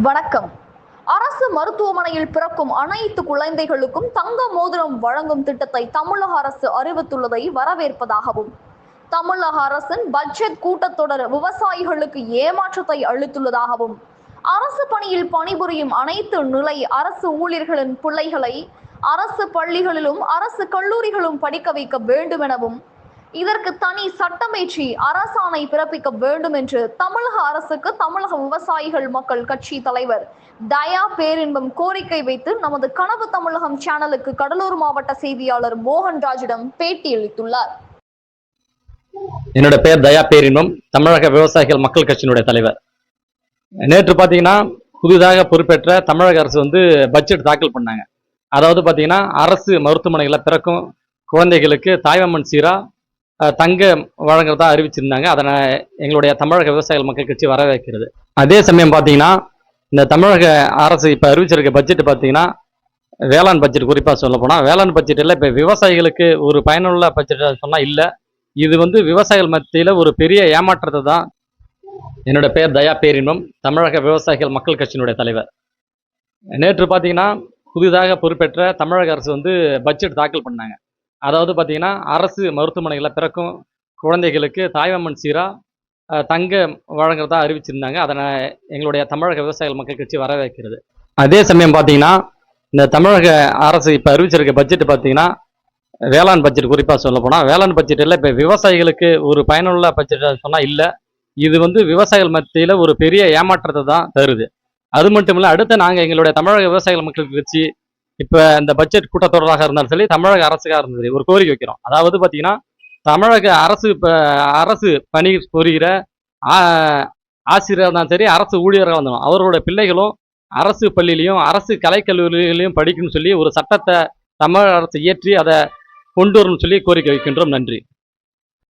வணக்கம். அரசு மருத்துவமனையில் பிறக்கும் அனைத்து குழந்தைகளுக்கும் தங்க மோதிரம் வழங்கும் திட்டத்தை தமிழக அரசு அறிவித்துள்ளதை வரவேற்பதாகவும், தமிழக அரசின் பட்ஜெட் கூட்டத்தொடர் விவசாயிகளுக்கு ஏமாற்றத்தை அளித்துள்ளதாகவும், அரசு பணியில் பணிபுரியும் அனைத்து நிலை அரசு ஊழியர்களின் பிள்ளைகளை அரசு பள்ளிகளிலும் அரசு கல்லூரிகளும் படிக்க வைக்க வேண்டும் எனவும், இதற்கு தனி சட்டமேற்றி அரசாணை பிறப்பிக்க வேண்டும் என்று தமிழக அரசுக்கு தமிழக விவசாயிகள் மக்கள் கட்சி தலைவர் தயா பேரின்பம் கோரிக்கை வைத்து நமது கனவு தமிழகம் சேனலுக்கு கடலூர் மாவட்ட செய்தியாளர் மோகன்ராஜிடம் பேட்டியளித்துள்ளார். என்னோட பெயர் தயா பேரின்பம், தமிழக விவசாயிகள் மக்கள் கட்சியினுடைய தலைவர். நேற்று பார்த்தீங்கன்னா புதிதாக பொறுப்பேற்ற தமிழக அரசு பட்ஜெட் தாக்கல் பண்ணாங்க. அதாவது பார்த்தீங்கன்னா அரசு மருத்துவமனைகளில் பிறக்கும் குழந்தைகளுக்கு தாய்மாமன் சீரா தங்க வழங்குறதா அறிவிச்சிருந்தாங்க. அதனை எங்களுடைய தமிழக விவசாயிகள் மக்கள் கட்சி வரவேற்கிறது. அதே சமயம் பார்த்தீங்கன்னா இந்த தமிழக அரசு இப்போ அறிவிச்சிருக்க பட்ஜெட் பார்த்தீங்கன்னா வேளாண் பட்ஜெட், குறிப்பாக சொல்ல போனால் வேளாண் பட்ஜெட்டில் இப்போ விவசாயிகளுக்கு ஒரு பயனுள்ள பட்ஜெட் சொன்னால் இல்லை. இது விவசாயிகள் மத்தியில் ஒரு பெரிய ஏமாற்றத்தை தான். என்னோட பெயர் தயா பேரின்பம், தமிழக விவசாயிகள் மக்கள் கட்சியினுடைய தலைவர். நேற்று பார்த்தீங்கன்னா புதிதாக பொறுப்பேற்ற தமிழக அரசு பட்ஜெட் தாக்கல் பண்ணாங்க. அதாவது பார்த்தீங்கன்னா அரசு மருத்துவமனைகளில் பிறக்கும் குழந்தைகளுக்கு தாய்மாமன் சீரா தங்க வழங்குறதா அறிவிச்சிருந்தாங்க. அதனை எங்களுடைய தமிழக விவசாயிகள் மக்கள் கட்சி வரவேற்கிறது. அதே சமயம் பார்த்தீங்கன்னா இந்த தமிழக அரசு இப்போ அறிவிச்சிருக்க பட்ஜெட் பார்த்தீங்கன்னா வேளாண் பட்ஜெட், குறிப்பாக சொல்ல போனால் வேளாண் பட்ஜெட்டில் இப்போ விவசாயிகளுக்கு ஒரு பயனுள்ள பட்ஜெட் சொன்னால் இல்லை. இது விவசாயிகள் மத்தியில் ஒரு பெரிய ஏமாற்றத்தை தான் தருது. அது மட்டும் இல்லை, அடுத்து நாங்கள் எங்களுடைய தமிழக விவசாயிகள் மக்கள் கட்சி இப்போ இந்த பட்ஜெட் கூட்டத்தொடராக இருந்தாலும் சரி, தமிழக அரசுக்காக இருந்தாலும் சரி, ஒரு கோரிக்கை வைக்கிறோம். அதாவது பார்த்தீங்கன்னா தமிழக அரசு பணி புரிகிற ஆசிரியராக இருந்தாலும் சரி, அரசு ஊழியராக இருந்தாலும் அவர்களோட பிள்ளைகளும் அரசு பள்ளியிலையும் அரசு கலைக்கல்லூரிகளையும் படிக்கணும்னு சொல்லி ஒரு சட்டத்தை தமிழக அரசு இயற்றி அதை கொண்டு வரணும்னு சொல்லி கோரிக்கை வைக்கின்றோம். நன்றி.